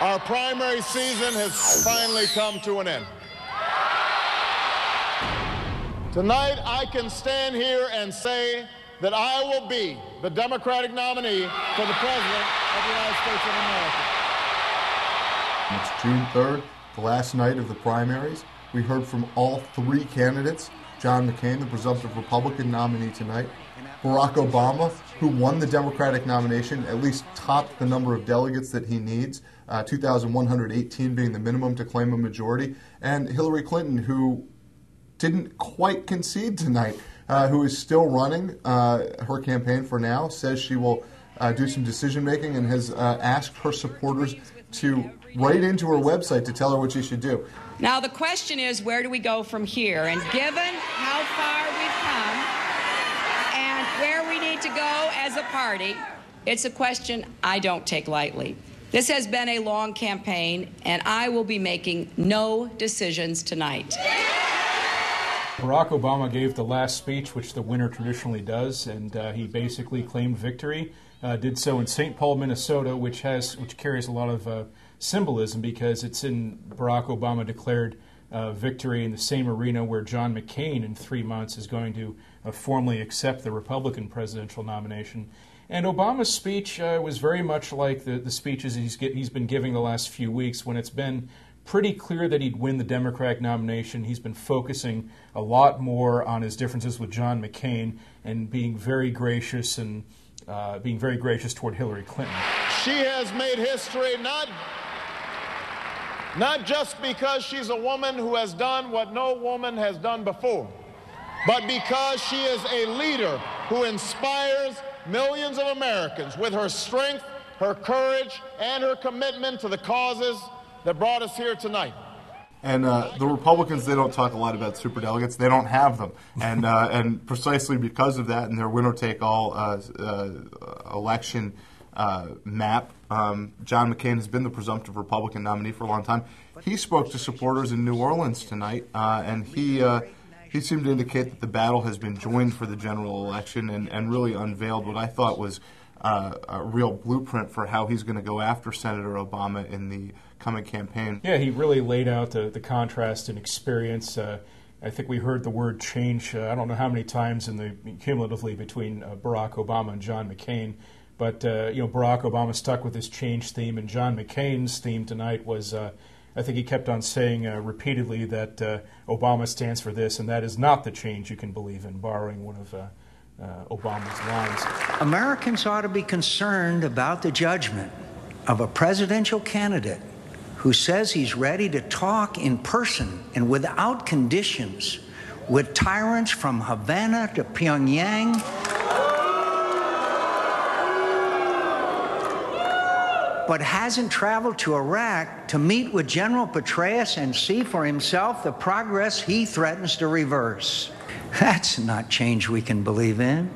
Our primary season has finally come to an end. Tonight, I can stand here and say that I will be the Democratic nominee for the President of the United States of America. It's June 3rd, the last night of the primaries. We heard from all three candidates. John McCain, the presumptive Republican nominee tonight. Barack Obama, who won the Democratic nomination, at least topped the number of delegates that he needs, 2,118 being the minimum to claim a majority. And Hillary Clinton, who didn't quite concede tonight, who is still running her campaign for now, says she will do some decision-making and has asked her supporters to write into her website to tell her what she should do. Now, the question is, where do we go from here? And given how far we've come and where we need to go as a party, it's a question I don't take lightly. This has been a long campaign, and I will be making no decisions tonight. Barack Obama gave the last speech, which the winner traditionally does, and he basically claimed victory. Did so in St. Paul, Minnesota, which carries a lot of symbolism because it's in Barack Obama declared victory in the same arena where John McCain in 3 months is going to formally accept the Republican presidential nomination. And Obama's speech was very much like the speeches he's been giving the last few weeks when it's been pretty clear that he'd win the Democratic nomination. He's been focusing a lot more on his differences with John McCain and being very gracious and being very gracious toward Hillary Clinton. She has made history not just because she's a woman who has done what no woman has done before, but because she is a leader who inspires millions of Americans with her strength, her courage, and her commitment to the causes that brought us here tonight. And the Republicans, they don't talk a lot about superdelegates. They don't have them. And precisely because of that and their winner-take-all election map, John McCain has been the presumptive Republican nominee for a long time. He spoke to supporters in New Orleans tonight, and he seemed to indicate that the battle has been joined for the general election and really unveiled what I thought was a real blueprint for how he's going to go after Senator Obama in the coming campaign. Yeah, he really laid out the contrast in experience. I think we heard the word change, I don't know how many times cumulatively between Barack Obama and John McCain. But, Barack Obama stuck with his change theme, and John McCain's theme tonight was, I think he kept on saying repeatedly that Obama stands for this, and that is not the change you can believe in, borrowing one of Obama's lines. Americans ought to be concerned about the judgment of a presidential candidate who says he's ready to talk in person and without conditions with tyrants from Havana to Pyongyang, but hasn't traveled to Iraq to meet with General Petraeus and see for himself the progress he threatens to reverse. That's not change we can believe in.